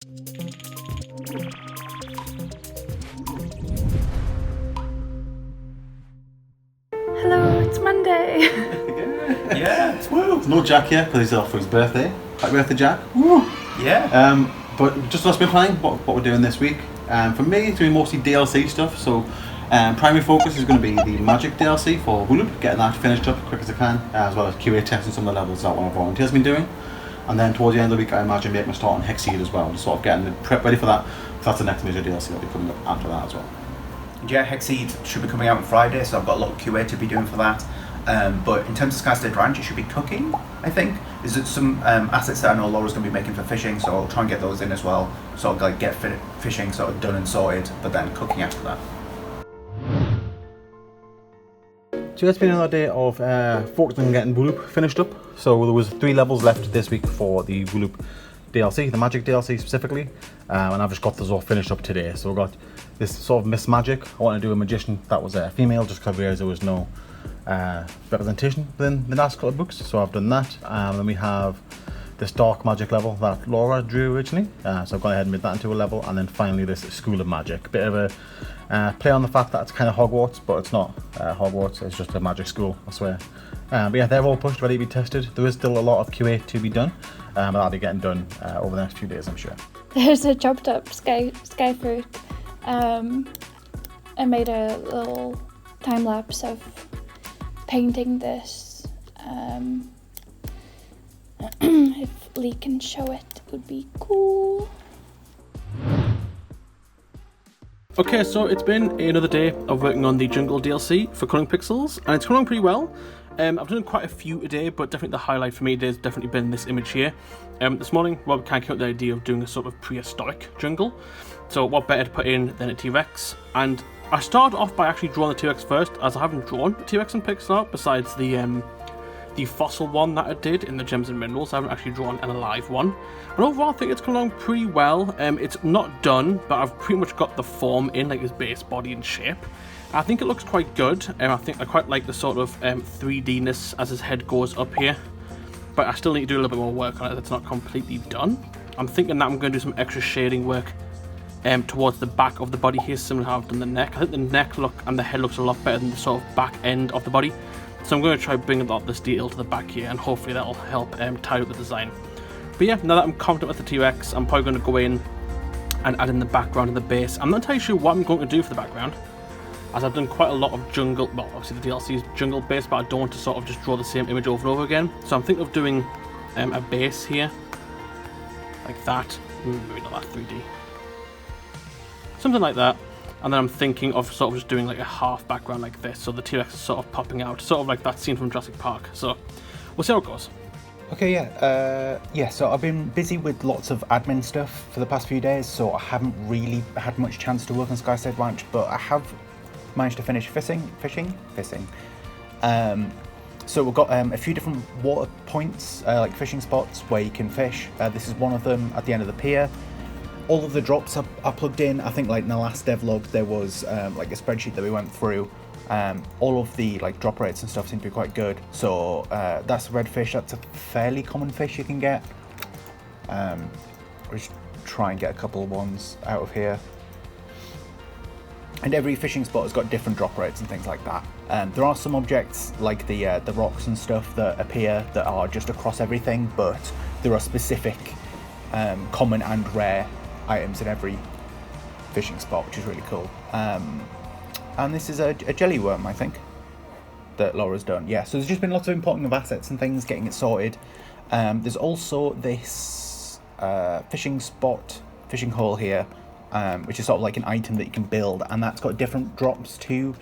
Hello, it's Monday. Yeah, woo. There's no Jack here because he's off for his birthday. Happy birthday, Jack. Woo. Yeah. But just us been planning what we're doing this week. For me, it's doing mostly DLC stuff. So primary focus is going to be the Magic DLC for WooLoop, getting that finished up as quick as I can, as well as QA testing some of the levels that one of our volunteers have been doing. And then towards the end of the week, I imagine making a start on Hexseed as well, just sort of getting the prep ready for that. So that's the next major DLC that'll be coming up after that as well. Yeah, Hexseed should be coming out on Friday, so I've got a lot of QA to be doing for that. But in terms of Skystead Ranch, it should be cooking, I think. There's some assets that I know Laura's going to be making for fishing, so I'll try and get those in as well. So I'll like get fishing sort of done and sorted, but then cooking after that. So it's been another day of focusing on getting WooLoop finished up. So there was 3 levels left this week for the WooLoop DLC, the Magic DLC specifically, and I've just got those all finished up today. So we've got this sort of Miss Magic. I want to do a magician that was a female, just because I realised there was no representation within the last couple of books. So I've done that. Then we have this Dark Magic level that Laura drew originally. So I've gone ahead and made that into a level, and then finally this School of Magic. Bit of a play on the fact that it's kind of Hogwarts, but it's not Hogwarts, it's just a magic school, I swear. But yeah, they're all pushed, ready to be tested. There is still a lot of QA to be done, but that'll be getting done over the next few days, I'm sure. There's a chopped up sky fruit. I made a little time lapse of painting this. If Lee can show it, it would be cool. Okay, so it's been another day of working on the Jungle DLC for Coloring Pixels, and it's coming along pretty well. I've done quite a few today, but definitely the highlight for me today has definitely been this image here. This morning, Rob kind of came up with the idea of doing a sort of prehistoric jungle. So what better to put in than a T-Rex? And I started off by actually drawing the T-Rex first, as I haven't drawn a T-Rex in pixel art besides the fossil one that I did in the Gems and Minerals. I haven't actually drawn an alive one. And overall, I think it's come along pretty well. It's not done, but I've pretty much got the form in, like his base, body and shape. I think it looks quite good. I think I quite like the sort of 3D-ness as his head goes up here. But I still need to do a little bit more work on it. It's not completely done. I'm thinking that I'm going to do some extra shading work towards the back of the body here, similar to how I've done the neck. I think the neck look and the head looks a lot better than the sort of back end of the body. So I'm going to try bringing a lot of this detail to the back here, and hopefully that'll help tie up the design. But yeah, now that I'm confident with the T-Rex, I'm probably going to go in and add in the background and the base. I'm not entirely sure what I'm going to do for the background, as I've done quite a lot of jungle, well obviously the DLC is jungle based, but I don't want to sort of just draw the same image over and over again. So I'm thinking of doing a base here, like that, maybe not that 3D. Something like that. And then I'm thinking of sort of just doing like a half background like this, so the T-Rex is sort of popping out, sort of like that scene from Jurassic Park. So we'll see how it goes. Okay, yeah, so I've been busy with lots of admin stuff for the past few days, so I haven't really had much chance to work on Skystead Ranch, but I have managed to finish fishing. So we've got a few different water points, like fishing spots where you can fish. This is one of them at the end of the pier. All of the drops are plugged in. I think like in the last devlog there was like a spreadsheet that we went through. All of the like drop rates and stuff seem to be quite good. So that's redfish. That's a fairly common fish you can get. We'll just try and get a couple of ones out of here. And every fishing spot has got different drop rates and things like that. There are some objects like the rocks and stuff that appear that are just across everything, but there are specific common and rare items in every fishing spot, which is really cool. And this is a jelly worm, I think, that Laura's done. Yeah, so there's just been lots of importing of assets and things, getting it sorted. There's also this fishing hole here, which is sort of like an item that you can build, and that's got different drops to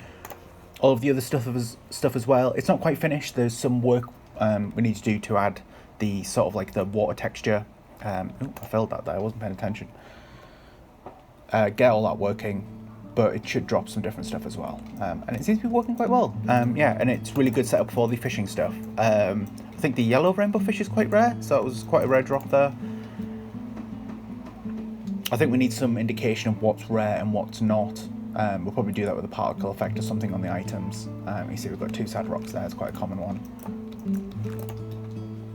all of the other stuff as well. It's not quite finished. There's some work we need to do to add the sort of like the water texture. I failed that there, I wasn't paying attention. Get all that working, but it should drop some different stuff as well. And it seems to be working quite well. Yeah, and it's really good setup for the fishing stuff. I think the yellow rainbow fish is quite rare, so it was quite a rare drop there. I think we need some indication of what's rare and what's not. We'll probably do that with a particle effect or something on the items. You see we've got 2 sad rocks there, it's quite a common one.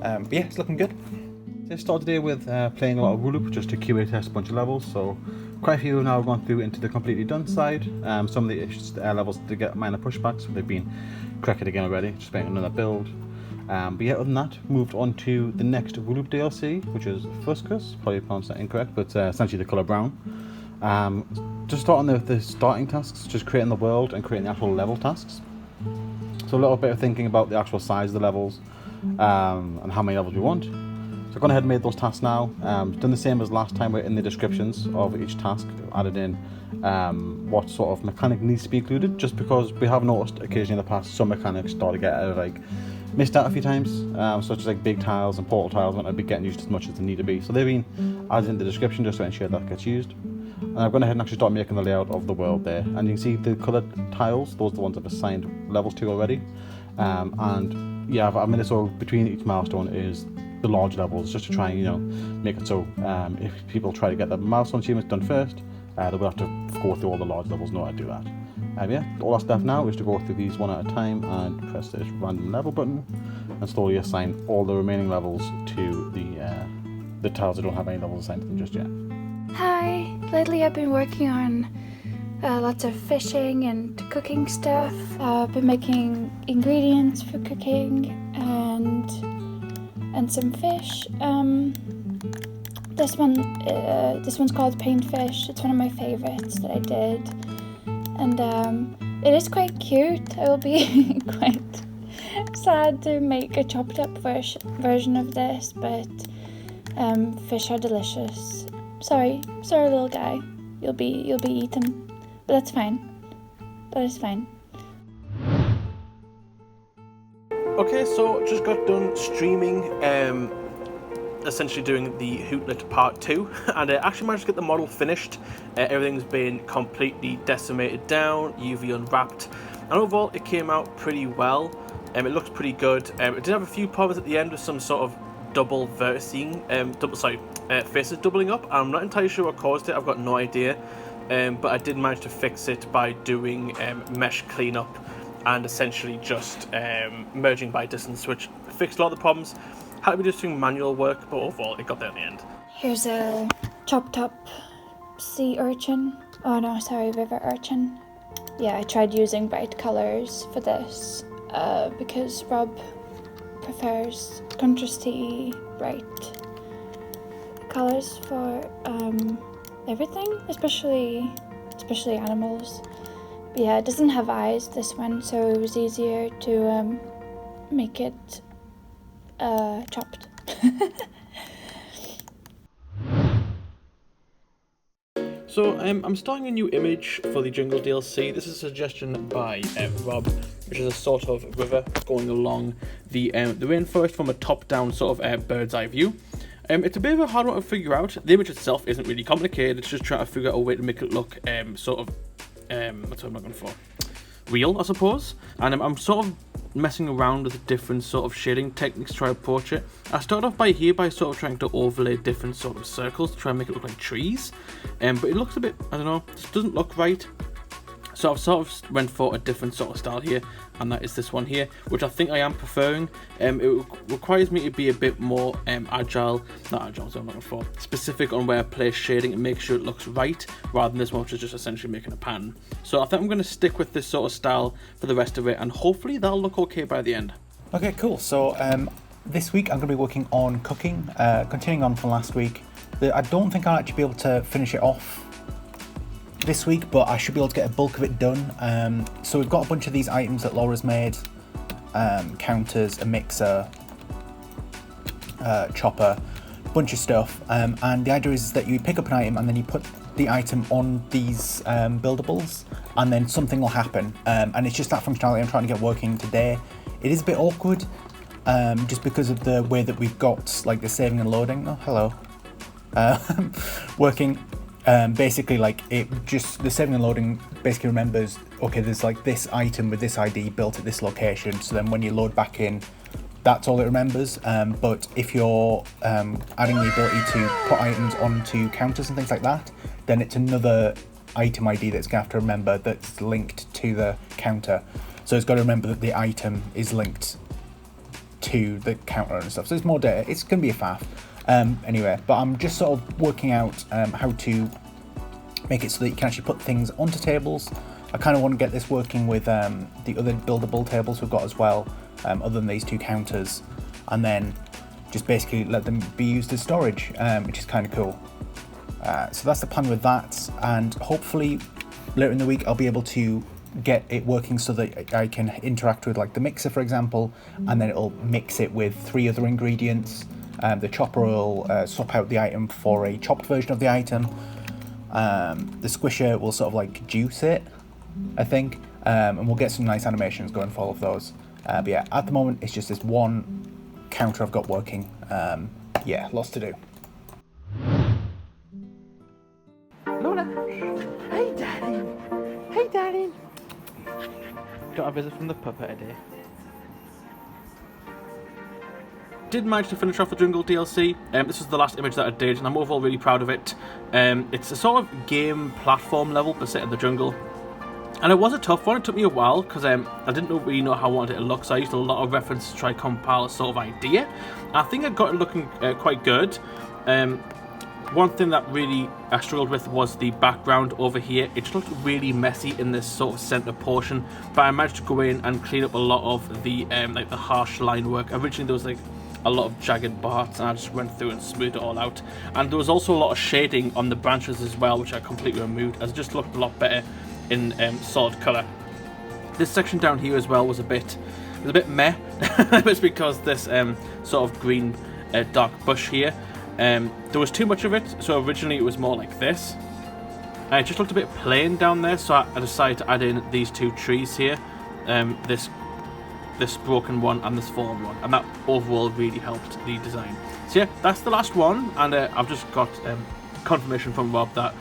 But yeah, it's looking good. I started today with playing a lot of WooLoop just to QA test a bunch of levels. So quite a few have now gone through into the completely done side. Some of the levels did get minor pushbacks, but they've been corrected again already, just waiting on another build. But yeah, other than that, moved on to the next WooLoop DLC, which is Fuscus, probably pronounced that incorrect, but essentially the colour brown. Just starting the starting tasks, just creating the world and creating the actual level tasks. So a little bit of thinking about the actual size of the levels and how many levels we want. So I've gone ahead and made those tasks now. Done the same as last time, where in the descriptions of each task added in what sort of mechanic needs to be included, just because we have noticed occasionally in the past some mechanics start to get missed out a few times, such as like big tiles and portal tiles might not be getting used as much as they need to be. So they've been added in the description just to ensure that gets used. And I've gone ahead and actually started making the layout of the world there. And you can see the coloured tiles, those are the ones I've assigned levels to already. And yeah, I've made it so between each milestone is the large levels, just to try and make it so if people try to get the milestone achievements done first, they will have to go through all the large levels in order to do that. Yeah, all our stuff now is to go through these one at a time and press this random level button and slowly assign all the remaining levels to the tiles that don't have any levels assigned to them just yet. Hi! Lately I've been working on lots of fishing and cooking stuff. I've been making ingredients for cooking and some fish. This one's called paint fish. It's one of my favorites that I did. And it is quite cute. I will be quite sad to make a chopped up version of this, but fish are delicious. Sorry little guy. You'll be eaten. But that's fine. That is fine. Okay, so just got done streaming, essentially doing the Hootlet Part 2, and I actually managed to get the model finished. Everything's been completely decimated down, UV unwrapped, and overall it came out pretty well. It looks pretty good. It did have a few problems at the end with some sort of double verticing, faces doubling up. I'm not entirely sure what caused it, I've got no idea, but I did manage to fix it by doing mesh cleanup and essentially just merging by distance, which fixed a lot of the problems. Had to be just doing manual work, but overall it got there in the end. Here's a chopped up sea urchin. Oh no, sorry, river urchin. Yeah, I tried using bright colours for this because Rob prefers contrasty bright colours for everything, especially animals. But yeah, it doesn't have eyes, this one, so it was easier to make it chopped. So I'm starting a new image for the Jungle DLC. This is a suggestion by Rob, which is a sort of river going along the rainforest from a top-down sort of bird's eye view. It's a bit of a hard one to figure out. The image itself isn't really complicated. It's just trying to figure out a way to make it look what's what I'm looking for? Real, I suppose. And I'm sort of messing around with different sort of shading techniques to try to approach it. I started off by sort of trying to overlay different sort of circles to try and make it look like trees, but it looks a bit, I don't know, just doesn't look right. So I've sort of went for a different sort of style here, and that is this one here, which I think I am preferring. It requires me to be a bit more specific on where I place shading and make sure it looks right, rather than this one which is just essentially making a pattern. So I think I'm going to stick with this sort of style for the rest of it, and hopefully that'll look okay by the end. Okay, cool. So this week I'm going to be working on cooking, continuing on from last week. I don't think I'll actually be able to finish it off this week, but I should be able to get a bulk of it done. So we've got a bunch of these items that Laura's made, counters, a mixer, chopper, a bunch of stuff, and the idea is that you pick up an item and then you put the item on these buildables, and then something will happen, and it's just that functionality I'm trying to get working today. It is a bit awkward, just because of the way that we've got like the saving and loading, working. Basically, like the saving and loading basically remembers, okay, there's like this item with this ID built at this location, so then when you load back in, that's all it remembers. But if you're adding the ability to put items onto counters and things like that, then it's another item ID that's going to have to remember that's linked to the counter. So it's got to remember that the item is linked to the counter and stuff. So it's more data. It's going to be a faff. Anyway, but I'm just sort of working out how to make it so that you can actually put things onto tables. I kind of want to get this working with the other buildable tables we've got as well, other than these 2 counters, and then just basically let them be used as storage, which is kind of cool. So that's the plan with that, and hopefully later in the week I'll be able to get it working so that I can interact with like the mixer, for example, and then it'll mix it with 3 other ingredients. The chopper will swap out the item for a chopped version of the item. The squisher will sort of like juice it, I think, and we'll get some nice animations going for all of those. But yeah, at the moment it's just this one counter I've got working. Yeah, lots to do. Lola! Hey, Daddy! Hey, Daddy! Got a visit from the puppet today. Did manage to finish off the Jungle DLC. This was the last image that I did, and I'm overall really proud of it. It's a sort of game platform level, but set in the jungle. And it was a tough one. It took me a while because I didn't really know how I wanted it to look, so I used a lot of reference to try compile a sort of idea. I think I got it looking quite good. One thing that really I struggled with was the background over here. It just looked really messy in this sort of center portion, but I managed to go in and clean up a lot of the like the harsh line work. Originally there was like a lot of jagged parts, and I just went through and smoothed it all out. And there was also a lot of shading on the branches as well, which I completely removed, as it just looked a lot better in solid color. This section down here as well was a bit meh. It's because this sort of green dark bush here, there was too much of it, so originally it was more like this. It just looked a bit plain down there, so I decided to add in these 2 trees here, this broken one and this fallen one, and that overall really helped the design. So yeah, that's the last one, and I've just got confirmation from Rob that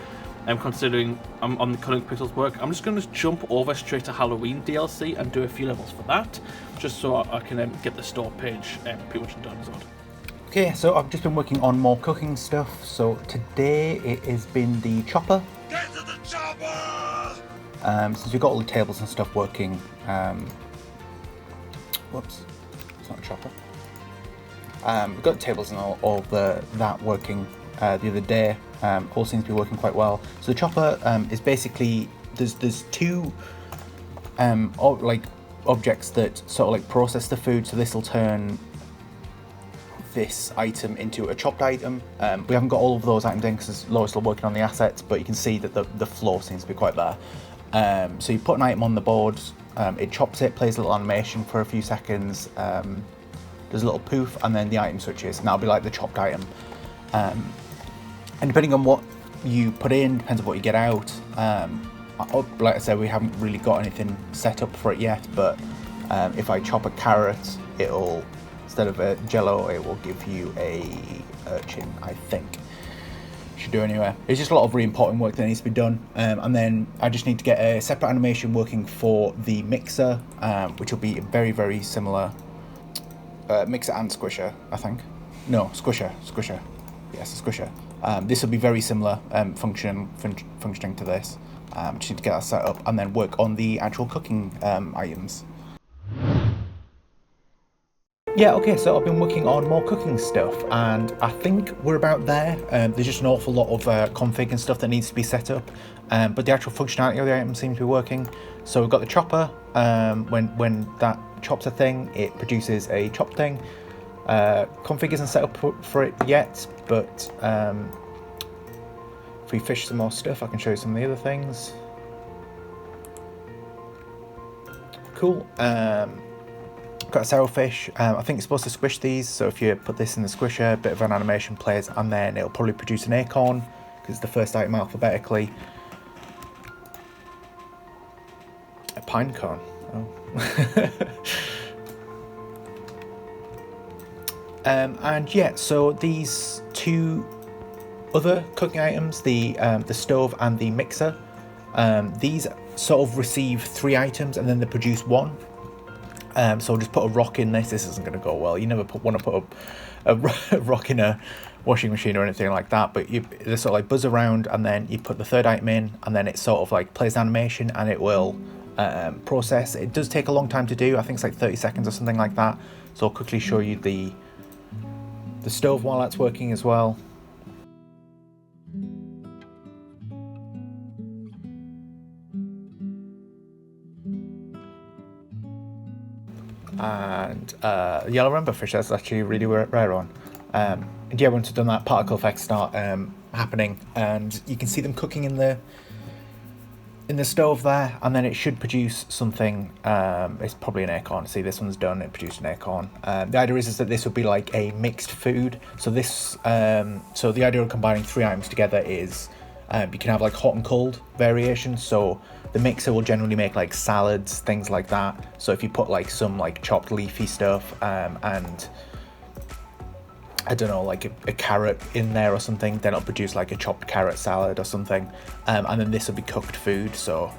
considering I'm on the Coloring Pixels work, I'm just going to jump over straight to Halloween DLC and do a few levels for that, just so I can get the store page pretty much done as well. Okay, so I've just been working on more cooking stuff. So today it has been the chopper. Get to the chopper! Since we've got all the tables and stuff working, whoops, it's not a chopper. We've got the tables and all that working the other day. All seems to be working quite well. So the chopper is basically there's 2 like objects that sort of like process the food. So this will turn this item into a chopped item. We haven't got all of those items in because Laura's still working on the assets, but you can see that the flow seems to be quite there. So you put an item on the board, it chops it, plays a little animation for a few seconds, there's a little poof, and then the item switches, and that'll be like the chopped item. And depending on what you put in, depends on what you get out. Like I said, we haven't really got anything set up for it yet, but if I chop a carrot, it'll, instead of a jello, it will give you a urchin, I think. Should do anyway. It's just a lot of really important work that needs to be done, and then I just need to get a separate animation working for the mixer, which will be very, very similar. Mixer and squisher, I think. No, squisher. Yes, a squisher. This will be very similar functioning to this. Just need to get that set up and then work on the actual cooking items. Yeah, okay, so I've been working on more cooking stuff, and I think we're about there. There's just an awful lot of config and stuff that needs to be set up, but the actual functionality of the item seems to be working. So we've got the chopper. When that chops a thing, it produces a chopped thing. Config isn't set up for it yet, but if we fish some more stuff, I can show you some of the other things. Cool. Got a sailfish. I think it's supposed to squish these, so if you put this in the squisher, a bit of an animation plays, and then it'll probably produce an acorn, because it's the first item alphabetically. A pine cone. Oh. And yeah, so these 2 other cooking items, the stove and the mixer, these sort of receive 3 items and then they produce 1. So I'll just put a rock in this. This isn't going to go well. You never want to put a rock in a washing machine or anything like that, but they sort of like buzz around, and then you put the 3rd item in, and then it sort of like plays animation, and it will process. It does take a long time to do. I think it's like 30 seconds or something like that. So I'll quickly show you the the stove while that's working as well. And yellow rainbow fish, that's actually really rare on. And yeah, once we've done that, particle effects start happening, and you can see them cooking in the stove there, and then it should produce something. It's probably an acorn. See, this one's done, it produced an acorn. The idea is that this would be like a mixed food. So this, so the idea of combining 3 items together is you can have like hot and cold variations. So the mixer will generally make like salads, things like that. So if you put like some like chopped leafy stuff and I don't know, like a carrot in there or something, then it'll produce like a chopped carrot salad or something. And then this will be cooked food, so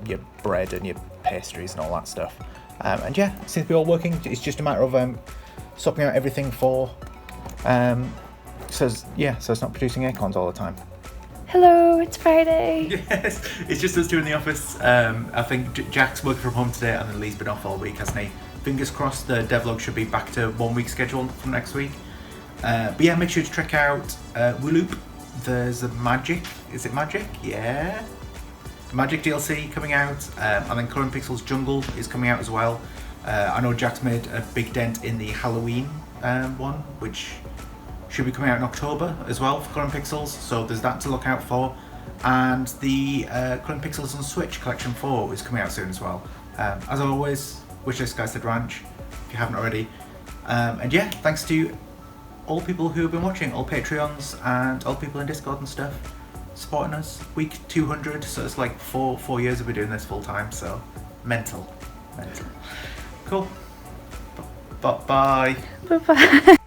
your bread and your pastries and all that stuff. And yeah, it seems to be all working. It's just a matter of swapping out everything for so it's not producing acorns all the time. Hello, it's Friday. Yes, it's just us two in the office. I think Jack's working from home today, and then Lee's been off all week, hasn't he? Fingers crossed the devlog should be back to 1 week schedule from next week. But yeah, make sure to check out WooLoop. There's a Magic. Is it Magic? Yeah. Magic DLC coming out, and then Colouring Pixels Jungle is coming out as well. I know Jack's made a big dent in the Halloween one, which should be coming out in October as well for Colouring Pixels, so there's that to look out for. And the Colouring Pixels on Switch Collection 4 is coming out soon as well. As always, wish list Skystead Ranch if you haven't already. And yeah, thanks to all people who have been watching, all Patreons and all people in Discord and stuff supporting us. Week 200, so it's like four years we've been doing this full time, so mental. Cool. Bye. Bye-bye.